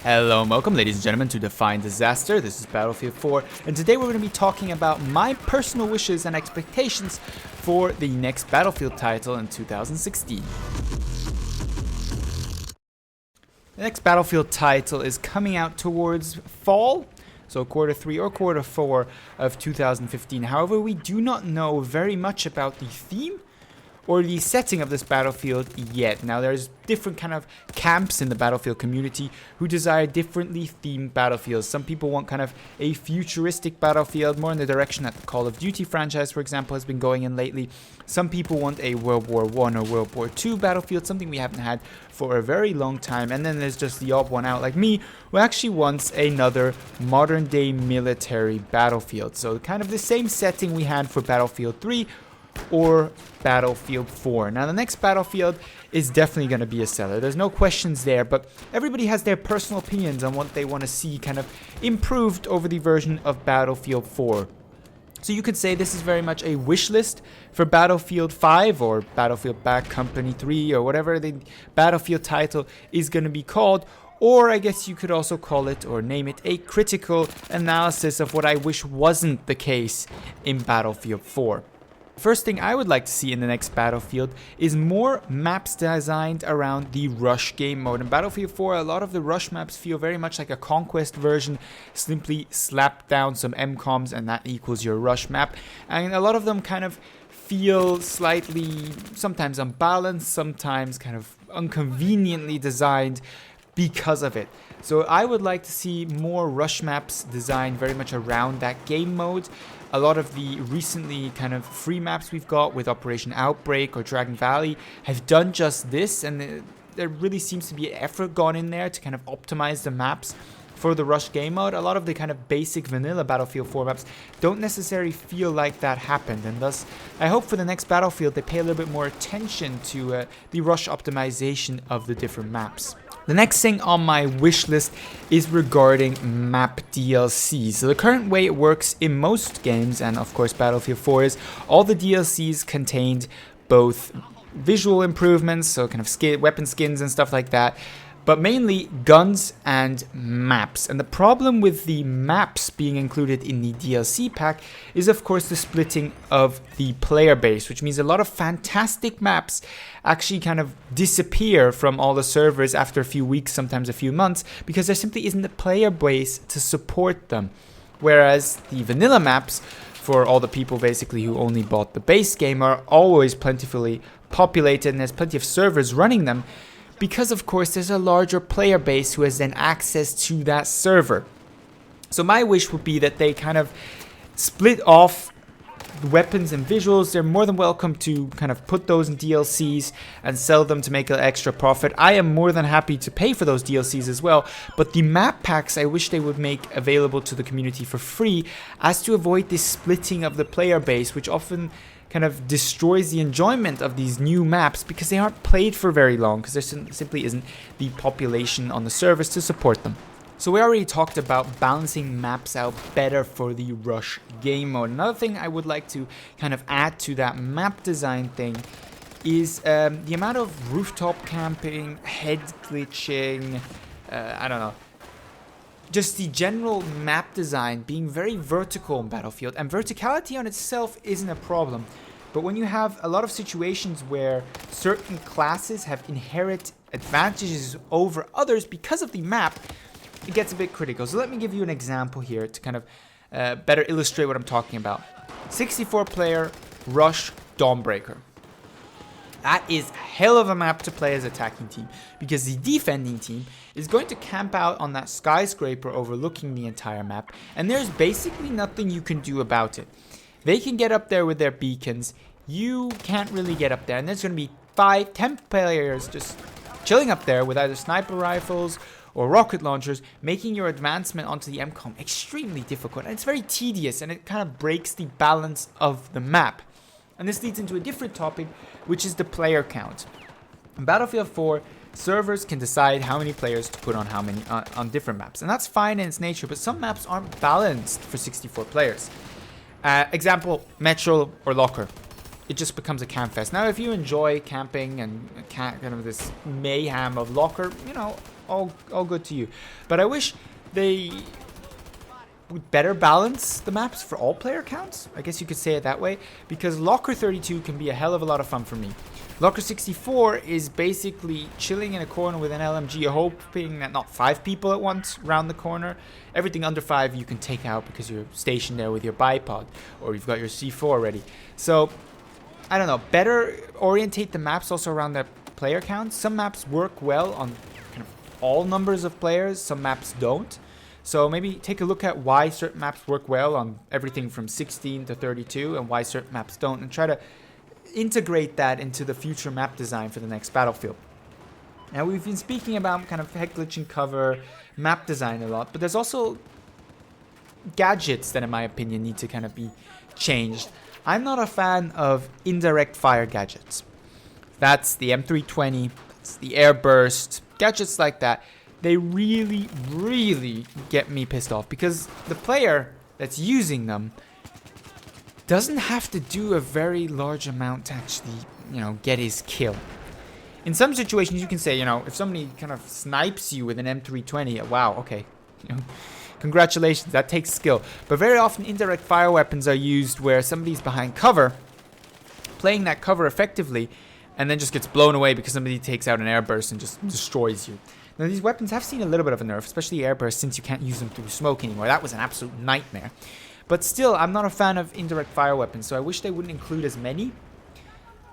Hello and welcome, ladies and gentlemen, to Define Disaster. This is Battlefield 4, and today we're going to be talking about my personal wishes and expectations for the next Battlefield title in 2016. The next Battlefield title is coming out towards fall, so quarter 3 or quarter 4 of 2015. However, we do not know very much about the theme or the setting of this battlefield yet. Now, there's different kind of camps in the Battlefield community who desire differently themed battlefields. Some people want kind of a futuristic battlefield, more in the direction that the Call of Duty franchise, for example, has been going in lately. Some people want a World War I or World War II battlefield, something we haven't had for a very long time. And then there's just the odd one out like me, who actually wants another modern day military battlefield. So kind of the same setting we had for Battlefield 3, or Battlefield 4. Now, the next Battlefield is definitely going to be a seller. There's no questions there, but everybody has their personal opinions on what they want to see kind of improved over the version of Battlefield 4. So you could say this is very much a wish list for Battlefield 5 or Battlefield Bad Company 3 or whatever the Battlefield title is going to be called. Or I guess you could also call it or name it a critical analysis of what I wish wasn't the case in Battlefield 4. First thing I would like to see in the next Battlefield is more maps designed around the rush game mode. In Battlefield 4, a lot of the rush maps feel very much like a conquest version. Simply slap down some MCOMs and that equals your rush map. And a lot of them kind of feel slightly, sometimes unbalanced, sometimes kind of inconveniently designed because of it. So I would like to see more rush maps designed very much around that game mode. A lot of the recently kind of free maps we've got with Operation Outbreak or Dragon Valley have done just this, and there really seems to be effort gone in there to kind of optimize the maps for the rush game mode. A lot of the kind of basic vanilla Battlefield 4 maps don't necessarily feel like that happened, and thus I hope for the next Battlefield they pay a little bit more attention to the rush optimization of the different maps. The next thing on my wish list is regarding map DLC. So the current way it works in most games, and of course Battlefield 4, is all the DLCs contained both visual improvements, so kind of weapon skins and stuff like that, but mainly guns and maps. And the problem with the maps being included in the DLC pack is of course the splitting of the player base, which means a lot of fantastic maps actually kind of disappear from all the servers after a few weeks, sometimes a few months, because there simply isn't a player base to support them. Whereas the vanilla maps, for all the people basically who only bought the base game, are always plentifully populated and there's plenty of servers running them, because of course there's a larger player base who has then access to that server. So my wish would be that they kind of split off the weapons and visuals. They're more than welcome to kind of put those in DLCs and sell them to make an extra profit. I am more than happy to pay for those DLCs as well, but the map packs I wish they would make available to the community for free, as to avoid this splitting of the player base, which often kind of destroys the enjoyment of these new maps because they aren't played for very long, because there simply isn't the population on the servers to support them. So we already talked about balancing maps out better for the rush game mode. Another thing I would like to kind of add to that map design thing is the amount of rooftop camping, head glitching, I don't know, just the general map design being very vertical in Battlefield. And verticality on itself isn't a problem, but when you have a lot of situations where certain classes have inherent advantages over others because of the map, it gets a bit critical. So let me give you an example here to kind of better illustrate what I'm talking about. 64 player Rush Dawnbreaker. That is a hell of a map to play as attacking team, because the defending team is going to camp out on that skyscraper overlooking the entire map, and there's basically nothing you can do about it. They can get up there with their beacons, you can't really get up there, and there's going to be 5-10 players just chilling up there with either sniper rifles or rocket launchers, making your advancement onto the MCOM extremely difficult, and it's very tedious, and it kind of breaks the balance of the map. And this leads into a different topic, which is the player count. In Battlefield 4, servers can decide how many players to put on how many on different maps, and that's fine in its nature, but some maps aren't balanced for 64 players. Example, Metro or Locker. It just becomes a campfest. Now, if you enjoy camping and kind of this mayhem of Locker, you know, all good to you. But I wish they would better balance the maps for all player counts. I guess you could say it that way, because Locker 32 can be a hell of a lot of fun for me. Locker 64 is basically chilling in a corner with an LMG, hoping that not 5 people at once round the corner. Everything under 5 you can take out because you're stationed there with your bipod, or you've got your C4 ready. So, I don't know, better orientate the maps also around their player counts. Some maps work well on kind of all numbers of players, some maps don't. So maybe take a look at why certain maps work well on everything from 16 to 32 and why certain maps don't, and try to integrate that into the future map design for the next Battlefield. Now, we've been speaking about kind of head glitch and cover, map design a lot, but there's also gadgets that, in my opinion, need to kind of be changed. I'm not a fan of indirect fire gadgets. That's the M320, that's the airburst, gadgets like that. They really, really get me pissed off because the player that's using them doesn't have to do a very large amount to actually, get his kill. In some situations, you can say, if somebody kind of snipes you with an M320, wow, okay, congratulations, that takes skill. But very often, indirect fire weapons are used where somebody's behind cover, playing that cover effectively, and then just gets blown away because somebody takes out an airburst and just destroys you. Now, these weapons have seen a little bit of a nerf, especially airburst, since you can't use them through smoke anymore. That was an absolute nightmare. But still, I'm not a fan of indirect fire weapons, so I wish they wouldn't include as many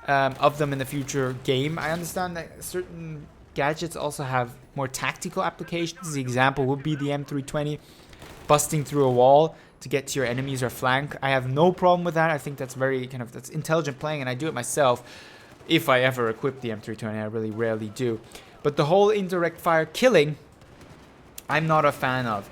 of them in the future game. I understand that certain gadgets also have more tactical applications. The example would be the M320, busting through a wall to get to your enemies or flank. I have no problem with that. I think that's that's intelligent playing, and I do it myself. If I ever equip the M320, I really rarely do. But the whole indirect fire killing, I'm not a fan of.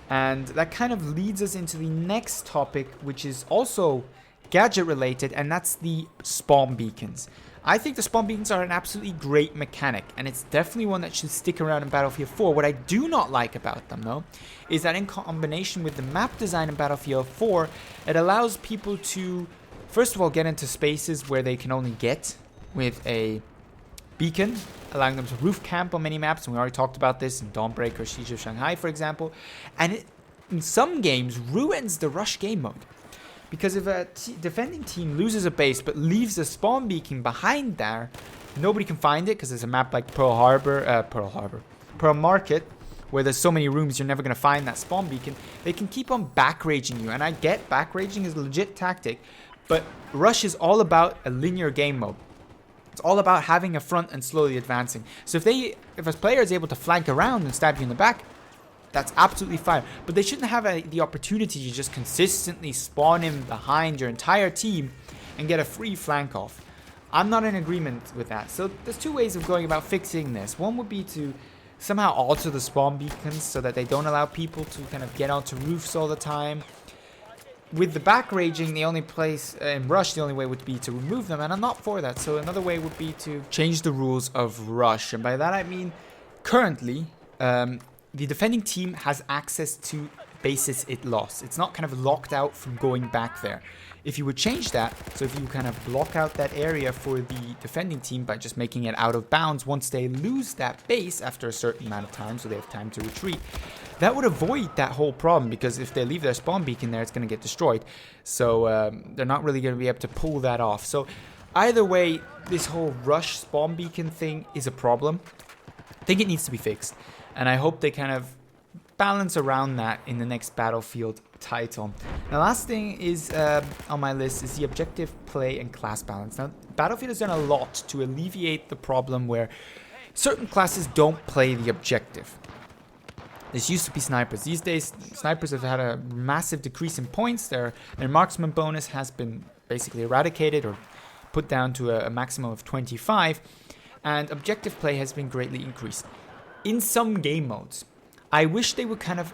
And that kind of leads us into the next topic, which is also gadget related, and that's the spawn beacons. I think the spawn beacons are an absolutely great mechanic, and it's definitely one that should stick around in Battlefield 4. What I do not like about them, though, is that in combination with the map design in Battlefield 4, it allows people to, first of all, get into spaces where they can only get with a beacon, allowing them to roof camp on many maps, and we already talked about this in Dawnbreaker, Siege of Shanghai, for example. And it, in some games, ruins the rush game mode. Because if a defending team loses a base but leaves a spawn beacon behind there, nobody can find it because it's a map like Pearl Market, where there's so many rooms you're never going to find that spawn beacon. They can keep on back-raging you, and I get back-raging is a legit tactic, but rush is all about a linear game mode. It's all about having a front and slowly advancing. So if a player is able to flank around and stab you in the back, that's absolutely fine. But they shouldn't have the opportunity to just consistently spawn in behind your entire team and get a free flank off. I'm not in agreement with that. So there's two ways of going about fixing this. One would be to somehow alter the spawn beacons so that they don't allow people to kind of get onto roofs all the time. With the back raging, the only place in Rush, the only way would be to remove them, and I'm not for that. So another way would be to change the rules of Rush, and by that I mean currently the defending team has access to bases it lost. It's not kind of locked out from going back there. If you would change that, so if you kind of block out that area for the defending team by just making it out of bounds once they lose that base after a certain amount of time, so they have time to retreat, that would avoid that whole problem, because if they leave their spawn beacon there, it's going to get destroyed. So they're not really going to be able to pull that off. So either way, this whole rush spawn beacon thing is a problem. I think it needs to be fixed, and I hope they kind of balance around that in the next Battlefield title. The last thing is on my list is the objective play and class balance. Now, Battlefield has done a lot to alleviate the problem where certain classes don't play the objective. This used to be snipers. These days, snipers have had a massive decrease in points. Their marksman bonus has been basically eradicated or put down to a maximum of 25, and objective play has been greatly increased. In some game modes, I wish they would kind of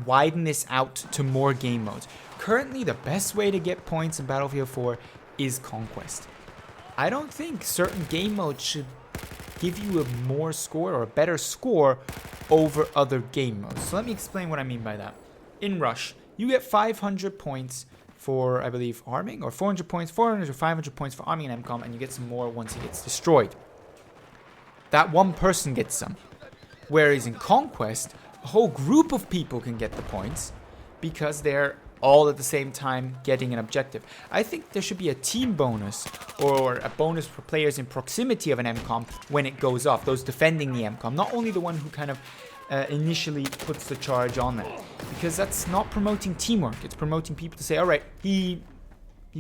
widen this out to more game modes. Currently, the best way to get points in Battlefield 4 is Conquest. I don't think certain game modes should give you a more score or a better score over other game modes. So let me explain what I mean by that. In Rush, you get 500 points for, I believe, arming, or 400 points, 400 or 500 points for arming and MCOM, and you get some more once it gets destroyed. That one person gets some. Whereas in Conquest, a whole group of people can get the points because they're all at the same time getting an objective. I think there should be a team bonus or a bonus for players in proximity of an MCOM when it goes off, those defending the MCOM, not only the one who kind of initially puts the charge on them, because that's not promoting teamwork. It's promoting people to say, all right, he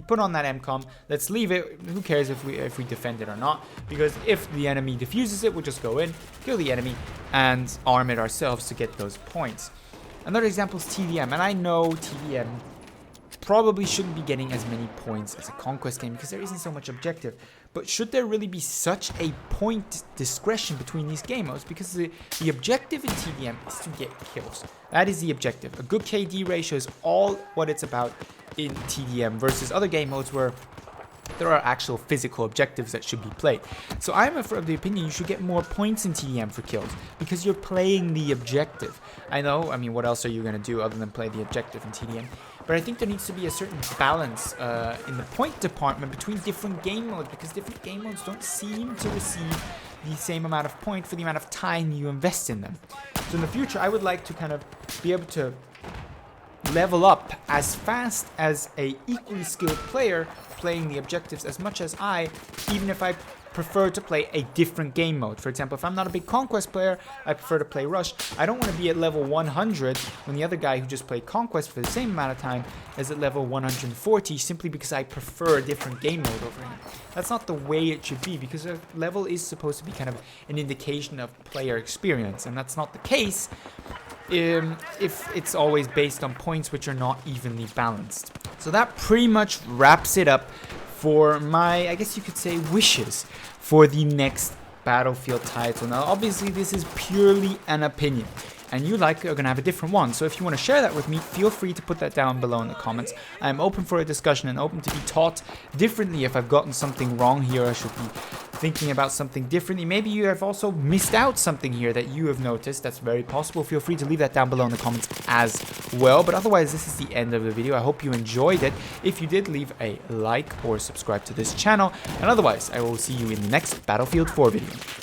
put on that MCOM, let's leave it. Who cares if we defend it or not? Because if the enemy defuses it, we'll just go in, kill the enemy, and arm it ourselves to get those points. Another example is TDM, and I know TDM probably shouldn't be getting as many points as a Conquest game because there isn't so much objective. But should there really be such a point discretion between these game modes? Because the objective in TDM is to get kills. That is the objective. A good KD ratio is all what it's about in TDM versus other game modes where there are actual physical objectives that should be played. So I'm of the opinion you should get more points in TDM for kills because you're playing the objective. I know, I mean, what else are you going to do other than play the objective in TDM? But I think there needs to be a certain balance in the point department between different game modes because different game modes don't seem to receive the same amount of point for the amount of time you invest in them. So in the future, I would like to kind of be able to level up as fast as a equally skilled player playing the objectives as much as I, even if I prefer to play a different game mode. For example, if I'm not a big Conquest player, I prefer to play Rush. I don't want to be at level 100 when the other guy who just played Conquest for the same amount of time is at level 140 simply because I prefer a different game mode over him. That's not the way it should be because a level is supposed to be kind of an indication of player experience, and that's not the case if it's always based on points which are not evenly balanced. So that pretty much wraps it up for my, I guess you could say, wishes for the next Battlefield title. Now, obviously, this is purely an opinion, and you are going to have a different one. So if you want to share that with me, feel free to put that down below in the comments. I'm open for a discussion and open to be taught differently. If I've gotten something wrong here, I should be thinking about something differently. Maybe you have also missed out something here that you have noticed. That's very possible. Feel free to leave that down below in the comments as well. But otherwise, this is the end of the video. I hope you enjoyed it. If you did, leave a like or subscribe to this channel. And otherwise, I will see you in the next Battlefield 4 video.